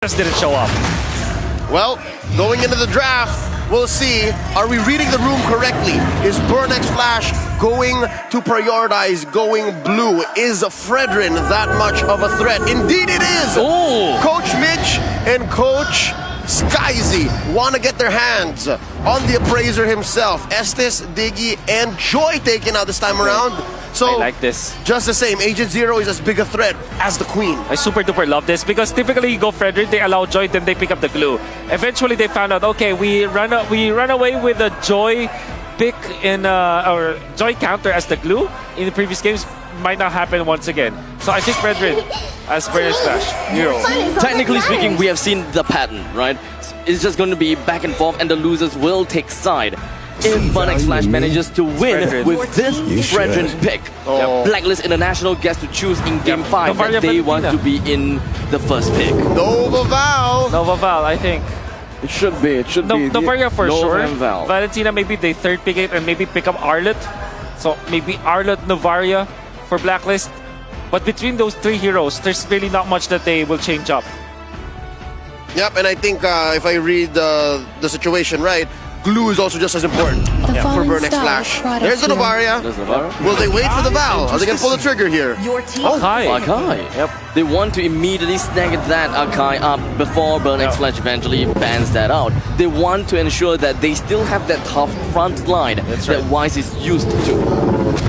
just didn't show up. Well, going into the draft, we'll see. Are we reading the room correctly? Is Burnex Flash going to prioritize going blue? Is Fredrin that much of a threat? Indeed it is! Oh! Coach Mitch and Coach Skyzy want to get their hands on the appraiser himself. Estes, Diggy, and Joy taken out this time around. So, I like this. Just the same, Agent Zero is as big a threat as the Queen. I super duper love this because typically you go Frederick, they allow Joy, then they pick up the glue. Eventually they found out, okay, we run away with the Joy pick in or Joy counter as the glue in the previous games. Might not happen once again. So I think Frederick as Burnex Flash hero. Technically speaking, we have seen the pattern, right? It's just going to be back and forth, and the losers will take side. If Burnex Flash manages to win Fredrin. with this Fredrin pick, Blacklist International gets to choose in Game 5 that they want to be in the first pick. Nova Val. Nova Val, I think. It should be. It should be. Novaria for Nova sure. and Val. Valentina, maybe they third pick it and maybe pick up Arlet. So maybe Arlet, Novaria for Blacklist. But between those three heroes, there's really not much that they will change up. Yep, and I think if I read the situation right, glue is also just as important for Burnex Flash. There's the Novaria. Will they wait for the Val? Are they going to pull the trigger here? Akai. Akai. Yep. They want to immediately snag that Akai up before Burnex Flash eventually bans that out. They want to ensure that they still have that tough front line that Wise is used to.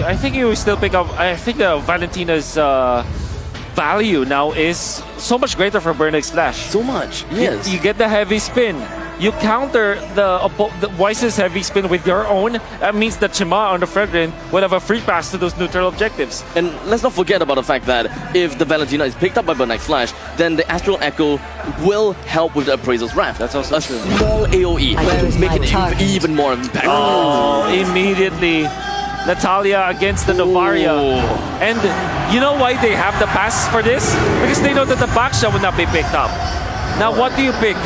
I think you still pick up. I think Valentina's value now is so much greater for Burnex Flash. So much, yes. You get the heavy spin. You counter the Wise's heavy spin with your own. That means that Chima on the Fredrin will have a free pass to those neutral objectives. And let's not forget about the fact that if the Valentina is picked up by Burnex Flash, then the Astral Echo will help with the Appraisal's Wrath. That's also a true. Small AoE to make it even more impactful. Oh, immediately. Natalia against the Novaria. And you know why they have the pass for this? Because they know that the backshot will not be picked up. Now, what do you pick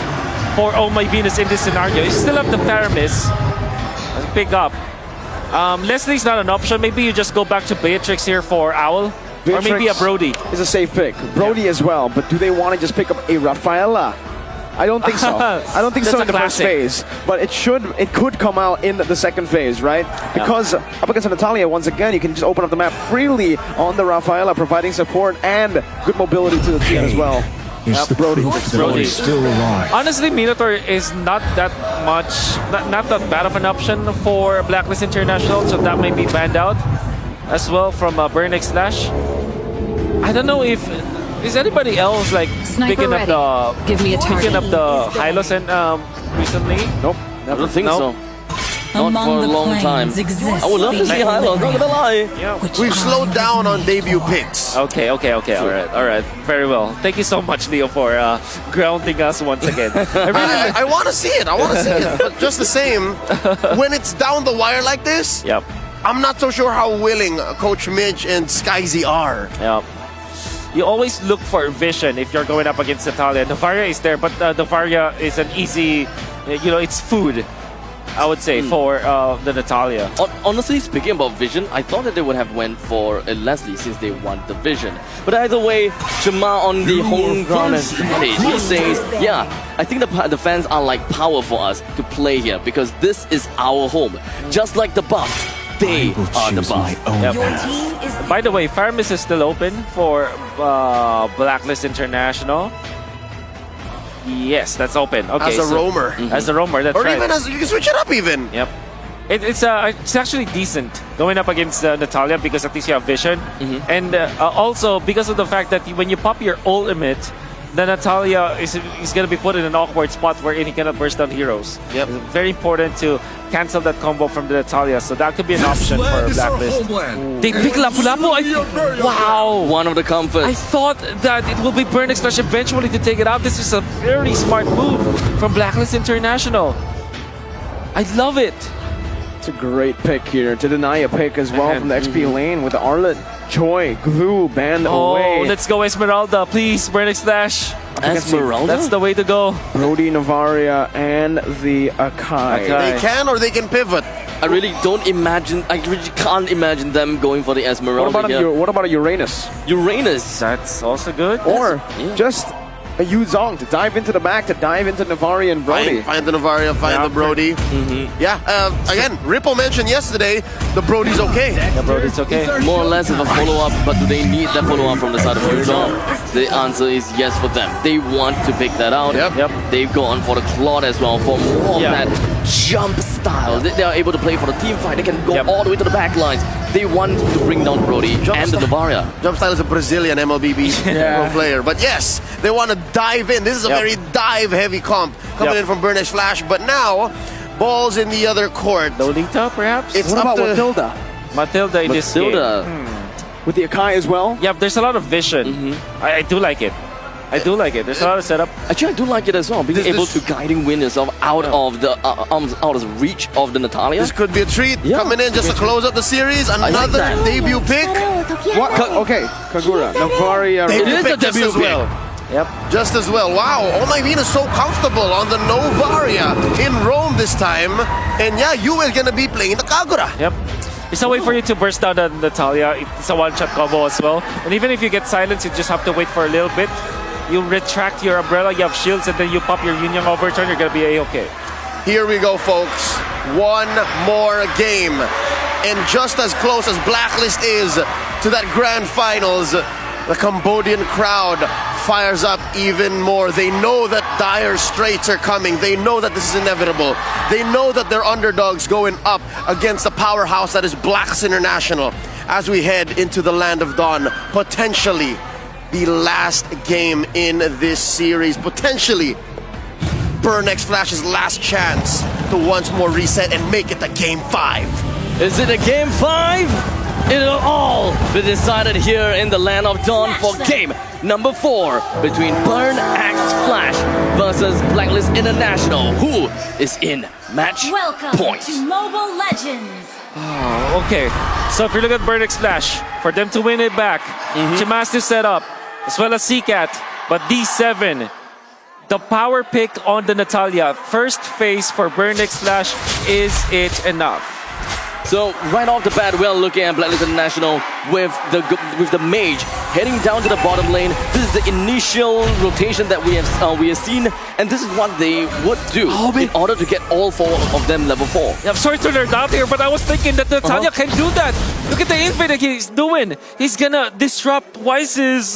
for Oh My Venus in this scenario? You still have the Paramis and pick up. Leslie's not an option. Maybe you just go back to Beatrix here for Owl. Or maybe a Brody. Is a safe pick. Brody as well, but do they want to just pick up a Rafaela? I don't think so. I don't think so in the first phase, but it could come out in the second phase, right? Because up against Natalia, once again, you can just open up the map freely on the Rafaela, providing support and good mobility to the team as well. Brody still alive. Honestly, Minotaur is not that much, not that bad of an option for Blacklist International, so that may be banned out as well from Burnex Flash. I don't know if is anybody else like picking up the Hylos and recently? Nope. I don't think so. Not Among for a the long time. I would love to see Hylos, not gonna lie. Yeah. We've slowed down on debut picks. Okay. All right. Very well. Thank you so much, Leo, for grounding us once again. I want to see it. But just the same, when it's down the wire like this, I'm not so sure how willing Coach Mitch and Skyzy are. Yep. You always look for vision if you're going up against Natalia. Novaria is there, but Novaria is an easy, it's food, I would say, for the Natalia. Honestly, speaking about vision, I thought that they would have went for a Leslie since they want the vision. But either way, Shema on the home ground advantage, he says, yeah, I think the fans are like power for us to play here because this is our home. Just like the buff, they are the buff. Yep. By the way, Faramis is still open for Blacklist International. Yes, that's open. Okay, As a roamer. As a roamer, that's right. Or even as, you can switch it up even. Yep. It's actually decent going up against Natalia because at least you have vision. And also because of the fact that when you pop your ultimate, the Natalia is going to be put in an awkward spot where he cannot burst down heroes. Yep. It's very important to cancel that combo from the Natalia, so that could be an option for Blacklist. They pick Lapu-Lapu. Wow! One of the comforts. I thought that it will be Burnex Flash eventually to take it out. This is a very smart move from Blacklist International. I love it. It's a great pick here to deny a pick as well from the XP lane with the Arlet, Joy, Glue, banned away. Oh, let's go Esmeralda, please, Burnex Flash. Esmeralda? That's the way to go. Brody, Novaria, and the Akai. They can or they can pivot. I really can't imagine them going for the Esmeralda. What about a Uranus? Uranus. That's also good. Or just a Yu Zhong to dive into the back, to dive into Navari and Brody. Find the Navaria, find the Brody. Again, Ripple mentioned yesterday the Brody's okay. Yeah, bro, it's okay. More or less of a follow-up, but do they need that follow-up from the side of Yuzhong? The answer is yes for them. They want to pick that out. Yep. They've gone for the Claude as well, for more of that jump style. They are able to play for the team fight. They can go all the way to the back lines. They want to bring down Brody and the Navaria. Jump Style is a Brazilian MLBB pro player. But yes, they want to dive in. This is a very dive-heavy comp coming in from Burnex Flash. But now, ball's in the other court. Lolita, perhaps? It's What up about to Matilda? Matilda in this game. With the Akai as well? Yeah, there's a lot of vision. I do like it. I do like it. There's a lot of setup. Actually, I do like it as well. Being able to guiding win yourself out of the out of the reach of the Natalia. This could be a treat coming in just to close up the series. Another debut pick. What? Okay, Kagura. Navaria. It is pick a debut just as well. Yep. Just as well. Wow, Omaivin is so comfortable on the Novaria in Rome this time. And yeah, you are going to be playing the Kagura. Yep. It's a way for you to burst down the Natalia. It's a one-shot combo as well. And even if you get silenced, you just have to wait for a little bit. You retract your umbrella, you have shields, and then you pop your Yin-Yang overturn, you're going to be A-okay. Here we go, folks. One more game. And just as close as Blacklist is to that grand finals, the Cambodian crowd fires up even more. They know that dire straits are coming. They know that this is inevitable. They know that they're underdogs going up against the powerhouse that is Blacks International as we head into the Land of Dawn. Potentially the last game in this series. Potentially Burnex Flash's last chance to once more reset and make it to Game 5. Is it a Game 5? It'll all be decided here in the Land of Dawn for game number 4 between Burnex Flash versus Blacklist International. Who is in match Welcome point? to Mobile Legends. Oh, okay. So if you look at Burnex Flash, for them to win it back, Chimas to set up, as well as CCAT, but D7, the power pick on the Natalia. First phase for Burnex Flash, is it enough? So right off the bat, we're looking at Blacklist International with the mage heading down to the bottom lane. This is the initial rotation that we have seen, and this is what they would do in order to get all 4 of them level 4. Yeah, I'm sorry to nerd out here, but I was thinking that Natalia can do that. Look at the invade that he's doing. He's gonna disrupt Wise's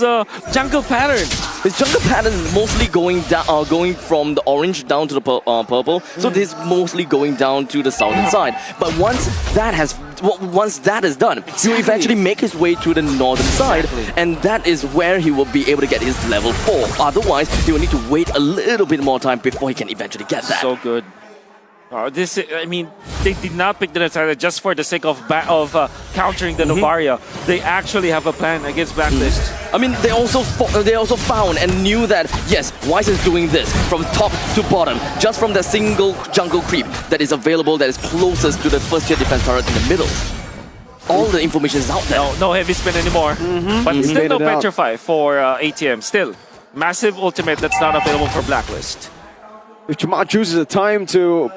jungle pattern. His jungle pattern is mostly going down, going from the orange down to the purple. So this is mostly going down to the southern side. But once that is done, he will eventually make his way to the northern side, and that is where he will be able to get his level 4. Otherwise, he will need to wait a little bit more time before he can eventually get that. So good. I mean, they did not pick the Natalia just for the sake of countering the Novaria. They actually have a plan against Blacklist. I mean, they also found and knew that, yes, Wise is doing this from top to bottom, just from the single jungle creep that is available, that is closest to the first tier defense turret in the middle. All the information is out there. No heavy spin anymore. But still no Petrify for ATM. Still, massive ultimate that's not available for Blacklist. If Chima chooses a time to,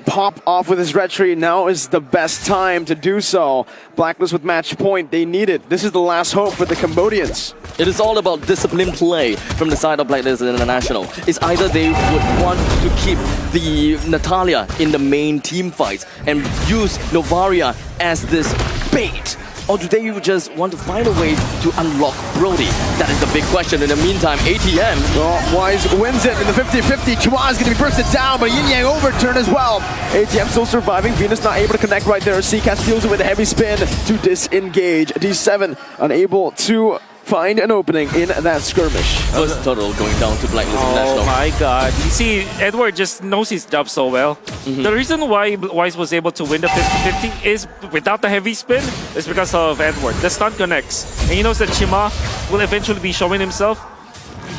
pop off with his red tree, now is the best time to do so. Blacklist with match point, they need it. This is the last hope for the Cambodians. It is all about disciplined play from the side of Blacklist International. It's either they would want to keep the Natalia in the main team fights and use Novaria as this bait, or do they just want to find a way to unlock Brody? That is the big question. In the meantime, ATM... Well, Wise wins it in the 50-50. Chua is going to be bursted down, but Yin-Yang overturn as well. ATM still surviving. Venus not able to connect right there. CCAT steals it with a heavy spin to disengage. D7 unable to find an opening in that skirmish. First total going down to Blacklist International. Oh my god. You see, Edward just knows his job so well. The reason why Wise was able to win the 50-50 is, without the heavy spin, is because of Edward. The stun connects. And he knows that Chima will eventually be showing himself.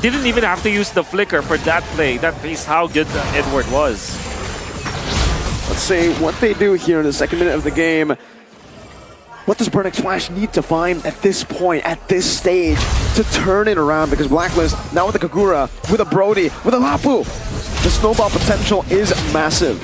He didn't even have to use the flicker for that play. That is how good Edward was. Let's see what they do here in the second minute of the game. What does Burnex Flash need to find at this point, at this stage, to turn it around? Because Blacklist, now with the Kagura, with a Brody, with a Lapu, the snowball potential is massive.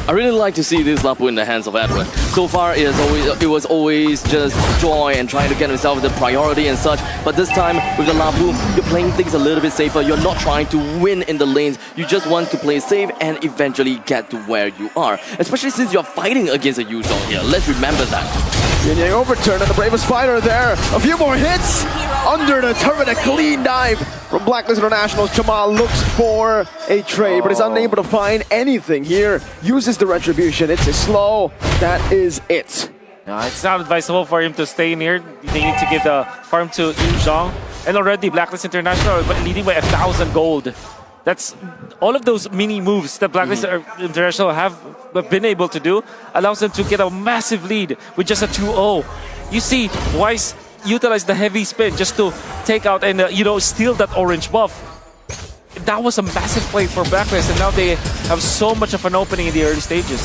I really like to see this Lapu in the hands of Edward. So far, it was always just joy and trying to get himself the priority and such. But this time, with the Lapu, you're playing things a little bit safer. You're not trying to win in the lanes. You just want to play safe and eventually get to where you are. Especially since you're fighting against a Yuzhong here. Let's remember that. Yin Yang overturn and the bravest fighter there. A few more hits under the turret. A clean dive from Blacklist International. Jamal looks for a trade, but is unable to find anything here. Uses the retribution. It's a slow. That is it. No, it's not advisable for him to stay in here. They need to give the farm to Yuzhong. And already Blacklist International leading by 1,000 gold. That's all of those mini moves that Blacklist International have been able to do allows them to get a massive lead with just a 2-0. You see, Wise utilize the heavy spin just to take out and steal that orange buff. That was a massive play for Blacklist, and now they have so much of an opening in the early stages.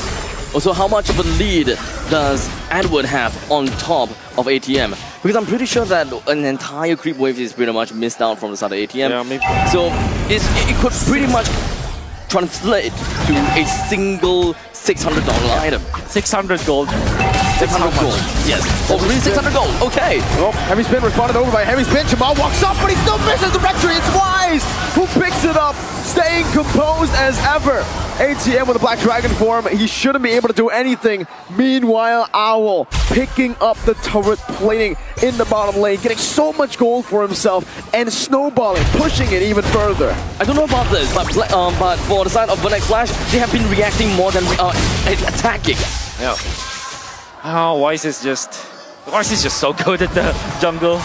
Also, how much of a lead does Edward have on top of ATM? Because I'm pretty sure that an entire creep wave is pretty much missed out from the start of ATM. Yeah, maybe. So it could pretty much translate to a single $600 item. 600 gold. 600 gold. Yes. Oh, really? 600 gold. Okay. Oh, heavy spin responded over by heavy spin. Jamal walks up, but he still misses the victory. It's Wise who picks it up, staying composed as ever. ATM with a Black Dragon form. He shouldn't be able to do anything. Meanwhile, Owl picking up the turret plating in the bottom lane, getting so much gold for himself and snowballing, pushing it even further. I don't know about this, but for the side of Burnex Flash, they have been reacting more than attacking. Yeah. Oh, Wise is just so good at the jungle.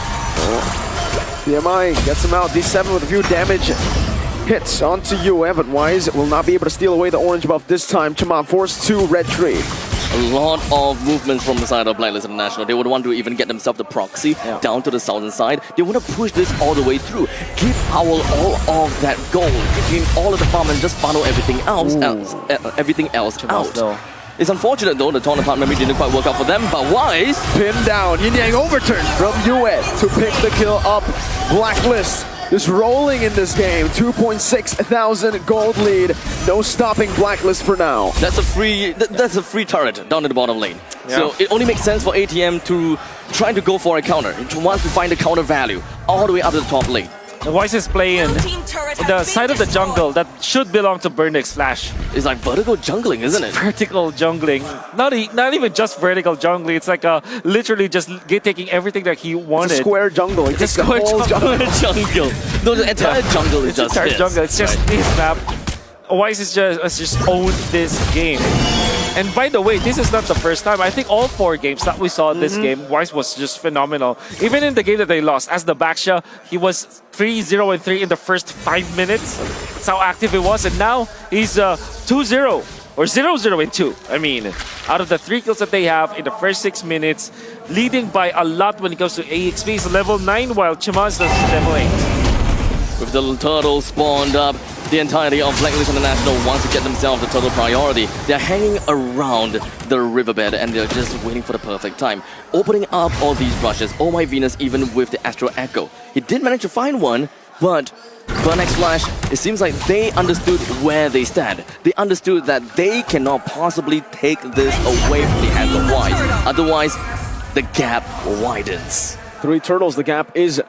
DMI gets him out. D7 with a few damage hits onto UM, but Wise will not be able to steal away the orange buff this time. Chama forced to retreat. A lot of movements from the side of Blacklist International. They would want to even get themselves the proxy down to the southern side. They want to push this all the way through. Give Owl all of that gold. Give him all of the farm and just funnel everything else out. Though. It's unfortunate though, the Torn Apart memory didn't quite work out for them, but Wise Pinned down. Yin Yang overturn from Yue to pick the kill up. Blacklist just rolling in this game. 2,600 gold lead. No stopping Blacklist for now. That's a free turret down in the bottom lane. Yeah. So it only makes sense for ATM to try to go for a counter. To want to find the counter value all the way up to the top lane. The Wise is playing the side of the jungle that should belong to Burnex Flash. It's like vertical jungling, isn't it? Vertical jungling. Not even just vertical jungling. It's like literally just taking everything that he wanted. It's a square jungle. He takes the square whole jungle. Jungle. No, the entire jungle is just entire his. jungle. It's just his map. Wise has just owned this game. And by the way, this is not the first time. I think all 4 games that we saw this game, Wise was just phenomenal. Even in the game that they lost, as the Baksha, he was 3-0-3 in the first 5 minutes. That's how active he was. And now he's 2-0 or 0-0-2. I mean, out of the 3 kills that they have in the first 6 minutes, leading by a lot when it comes to AXP. He's level 9 while Chima's level 8. With the turtle spawned up, the entirety of Blacklist International wants to get themselves the turtle priority. They're hanging around the riverbed and they're just waiting for the perfect time. Opening up all these brushes. Oh my Venus, even with the Astro Echo. He did manage to find one, but Burnex Flash, it seems like they understood where they stand. They understood that they cannot possibly take this away from the hands of Wise. Otherwise, the gap widens. 3 turtles. The gap is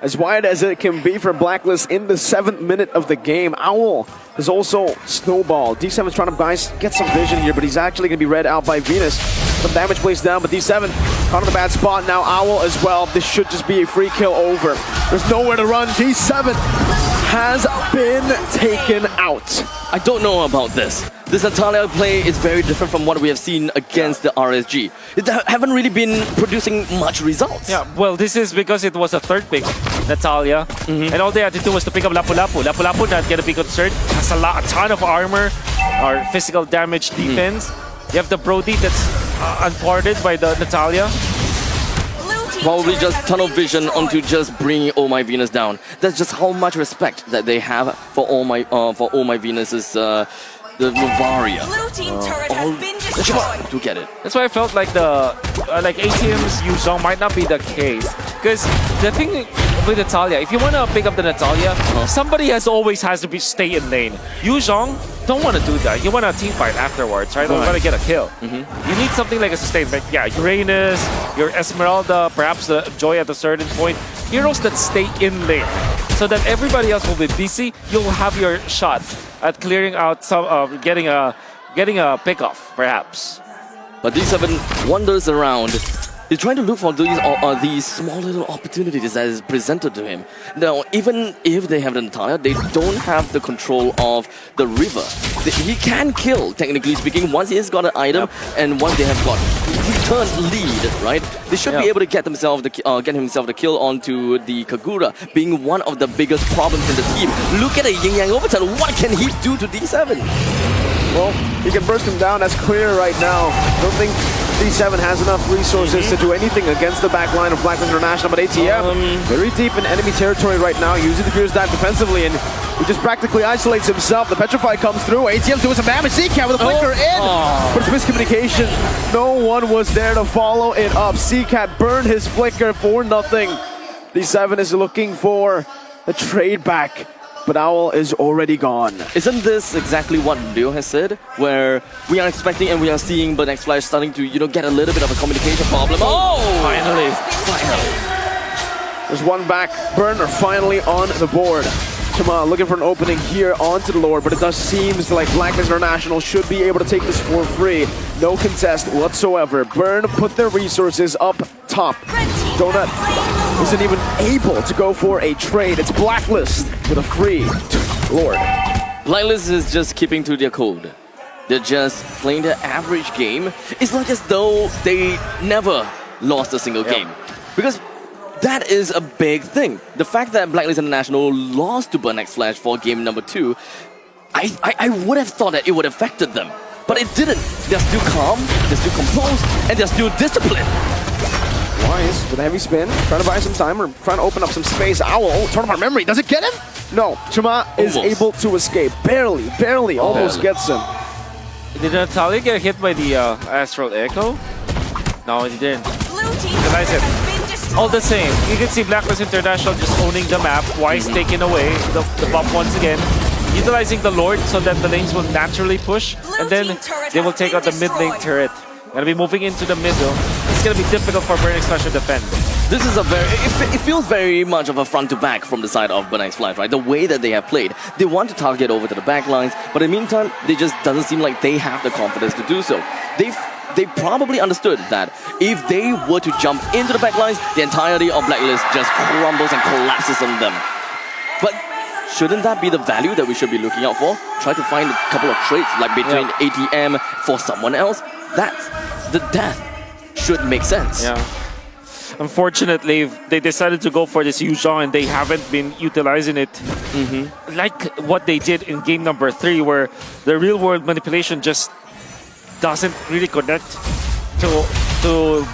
as wide as it can be for Blacklist in the 7th minute of the game. Owl is also snowballed. D7's trying to get some vision here, but he's actually going to be read out by Venus. Some damage placed down, but D7 caught in the bad spot. Now Owl as well. This should just be a free kill over. There's nowhere to run. D7 has been taken out. I don't know about this. This Natalia play is very different from what we have seen against the RSG. They haven't really been producing much results. Yeah, well, this is because it was a 3rd pick, Natalia. And all they had to do was to pick up Lapu Lapu. Lapu Lapu, not going to be concerned. Has a ton of armor or physical damage defense. You have the Brody that's unparted by the Natalia. Probably just tunnel vision onto just bringing Oh My Venus down. That's just how much respect that they have for Oh My Venus's the Novaria. Blue team turret has been destroyed. To get it. That's why I felt like the ATM's Yuzhong might not be the case. Because the thing play Natalia. If you want to pick up the Natalia, somebody always has to stay in lane. Yu Zhong don't want to do that. You want a team fight afterwards, right? You want to get a kill. You need something like a sustain. But yeah, Uranus, your Esmeralda, perhaps the Joy at a certain point. Heroes that stay in lane, so that everybody else will be busy. You'll have your shot at clearing out some, getting a pick-off, perhaps. But D7 wanders around. He's trying to look for these small little opportunities that is presented to him. Now, even if they have the Natalia, they don't have the control of the river. He can kill, technically speaking, once he has got an item and once they have got return lead, right? They should be able to get himself the kill onto the Kagura, being one of the biggest problems in the team. Look at the Yin Yang overturn. What can he do to D7? Well, he can burst him down. That's clear right now. Don't think D7 has enough resources to do anything against the back line of Blacklist International, but ATM very deep in enemy territory right now, using the Fierce Dive defensively, and he just practically isolates himself. The Petrify comes through. ATM doing some damage. CCat with a flicker in, but it's miscommunication. No one was there to follow it up. CCat burned his flicker for nothing. D7 is looking for a trade back, but Owl is already gone. Isn't this exactly what Leo has said? Where we are expecting and we are seeing Burn X Flash starting to, get a little bit of a communication problem. Oh! Finally. There's one back. Burner finally on the board. Chama looking for an opening here onto the Lord, but it does seems like Blacklist International should be able to take this for free. No contest whatsoever. Burn put their resources up top. Donut isn't even able to go for a trade. It's Blacklist with a free Lord. Blacklist is just keeping to their code. They're just playing their average game. It's like as though they never lost a single game. Because that is a big thing. The fact that Blacklist International lost to Burn X Flash for game number 2, I would have thought that it would have affected them. But it didn't. They're still calm, they're still composed, and they're still disciplined. Wise with a heavy spin, trying to buy some time or trying to open up some space. Owl, turn apart memory. Does it get him? No. Chama is able to escape. Barely almost gets him. Did Natalia get hit by the Astral Echo? No, he didn't. Realize it. All the same, you can see Blacklist International just owning the map. Wise taking away the buff once again. Utilizing the Lord so that the lanes will naturally push. And then they will take out the mid lane turret. Gonna be moving into the middle. It's gonna be difficult for Burn X Flash to defend. This is a it feels very much of a front to back from the side of Burn X Flash, right? The way that they have played. They want to target over to the back lines, but in the meantime, they just doesn't seem like they have the confidence to do so. They probably understood that if they were to jump into the back lines, the entirety of Blacklist just crumbles and collapses on them. But shouldn't that be the value that we should be looking out for? Try to find a couple of traits, like between ATM for someone else. That's the death should make sense. Yeah. Unfortunately, they decided to go for this Yu Zhong and they haven't been utilizing it like what they did in game number 3, where the real world manipulation just doesn't really connect to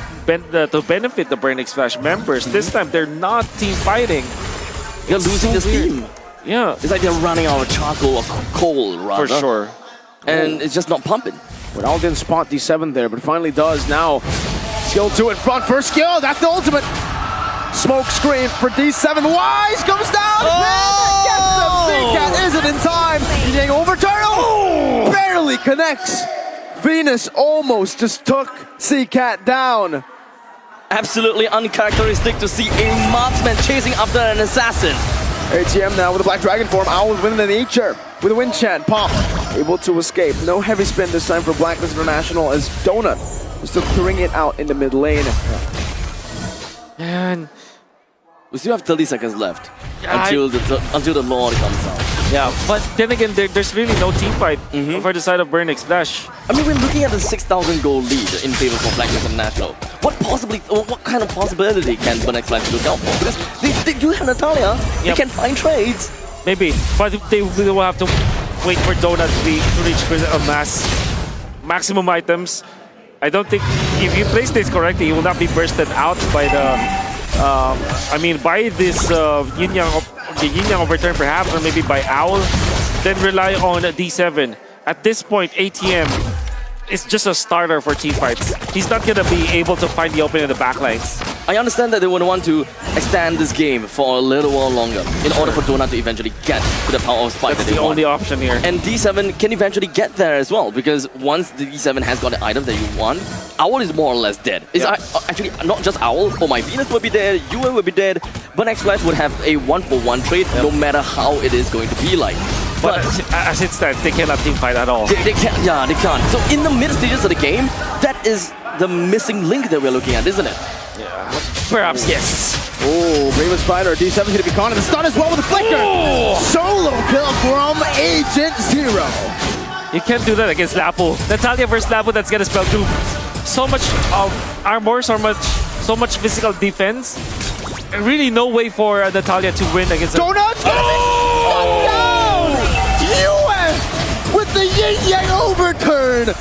benefit the Burn X Flash members. This time they're not team fighting. They're losing the steam. Yeah, it's like they're running out of charcoal or coal, rather. For sure. And it's just not pumping. But Al didn't spot D7 there, but finally does now. Skill 2 in front, first skill, that's the ultimate. Smoke screen for D7, Wise comes down, gets the CCat, isn't in time. Yang overturn, barely connects. Venus almost just took CCat down. Absolutely uncharacteristic to see a marksman chasing after an assassin. ATM now with the Black Dragon form, Owl with Wind in Nature, with a Wind Chant, Pop, able to escape. No heavy spin this time for Blacklist International as Donut is still clearing it out in the mid lane. And we still have 30 seconds left until the Lord comes out. Yeah, but then again, there's really no team fight for the side of Burn X Flash. I mean, we're looking at a 6,000 goal lead in favor for Blacklist International. What kind of possibility can Burn X Flash look out for? Because they do have Natalia. They can find trades. Maybe, but they will have to wait for Donut to reach a maximum items. I don't think if you place this correctly, he will not be bursted out by the. By this Yin Yang overturn perhaps, or maybe by Owl, then rely on D7. At this point, ATM is just a starter for team fights. He's not gonna be able to find the opening in the backlines. I understand that they would want to extend this game for a little while longer in order for Donut to eventually get to the power of spike That's that they the want. only option here. And D7 can eventually get there as well, because once the D7 has got the item that you want, Owl is more or less dead. It's actually not just Owl, or my Venus will be dead, UN will be dead, but X Flash would have a 1-for-1 trade no matter how it is going to be like. But as it stands, they cannot team fight at all. They can't, yeah, they can't. So in the mid stages of the game, that is the missing link that we're looking at, isn't it? Perhaps, yes. Oh, Raven Spider, D7's going to be caught in the stun as well with the flicker. Solo kill from Agent Zero. You can't do that against Lapu. Natalia versus Lapu, that's gonna spell too. So much armor, so much physical defense. And really no way for Natalia to win against Donut's going to be shut down. US with the Yin Yang overturn.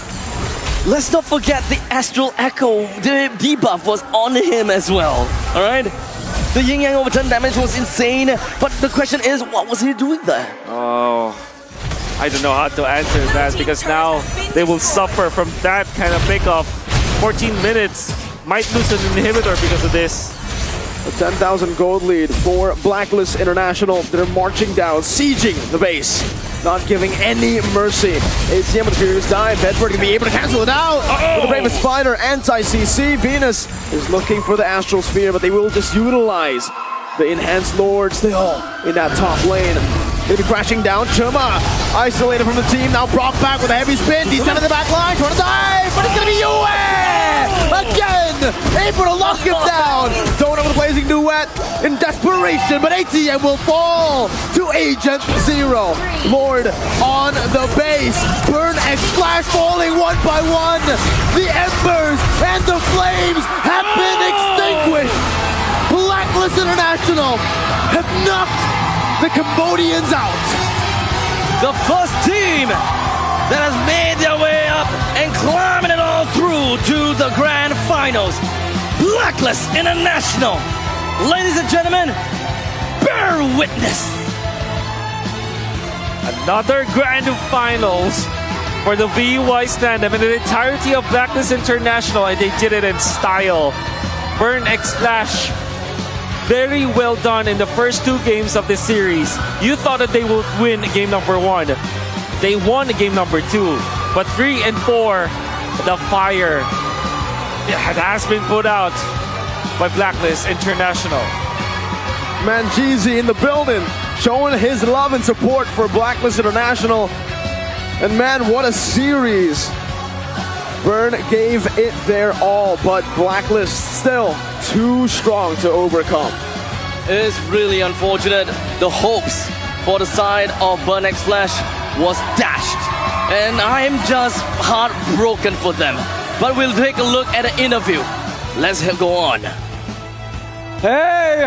Let's not forget the Astral Echo. The debuff was on him as well. All right? The Yin Yang overturn damage was insane, but the question is, what was he doing there? Oh, I don't know how to answer that because now they will suffer from that kind of pickoff. 14 minutes, might lose an inhibitor because of this. A 10,000 gold lead for Blacklist International. They're marching down, sieging the base, not giving any mercy. ACM with the Furious Dive. Bedford can be able to cancel it out. With the Brave Spider, anti-CC. Venus is looking for the Astral Sphere, but they will just utilize the Enhanced Lord still in that top lane. They'll be crashing down. Chuma isolated from the team, now brought back with a heavy spin. D7 in the back line, trying to dive, but it's gonna be Yue! Again! Able to lock him down! Donut with a blazing duet in desperation, but ATM will fall to Agent Zero. Lord on the base. Burn X Flash falling one by one. The embers and the flames have been extinguished. Blacklist International have knocked the Cambodians out. The first team that has made their way up and climbing it all through to the grand finals. Blacklist International. Ladies and gentlemen, bear witness. Another grand finals for the VUI stand-up and the entirety of Blacklist International, and they did it in style. Burn X Flash. Very well done in the first two games of the series. You thought that they would win game number 1. They won game number 2. But 3 and 4, the fire has been put out by Blacklist International. Manjeezy in the building, showing his love and support for Blacklist International. And man, what a series. Burn gave it their all, but Blacklist still too strong to overcome. It is really unfortunate. The hopes for the side of Burn X Flash was dashed. And I am just heartbroken for them. But we'll take a look at the interview. Let's go on. Hey,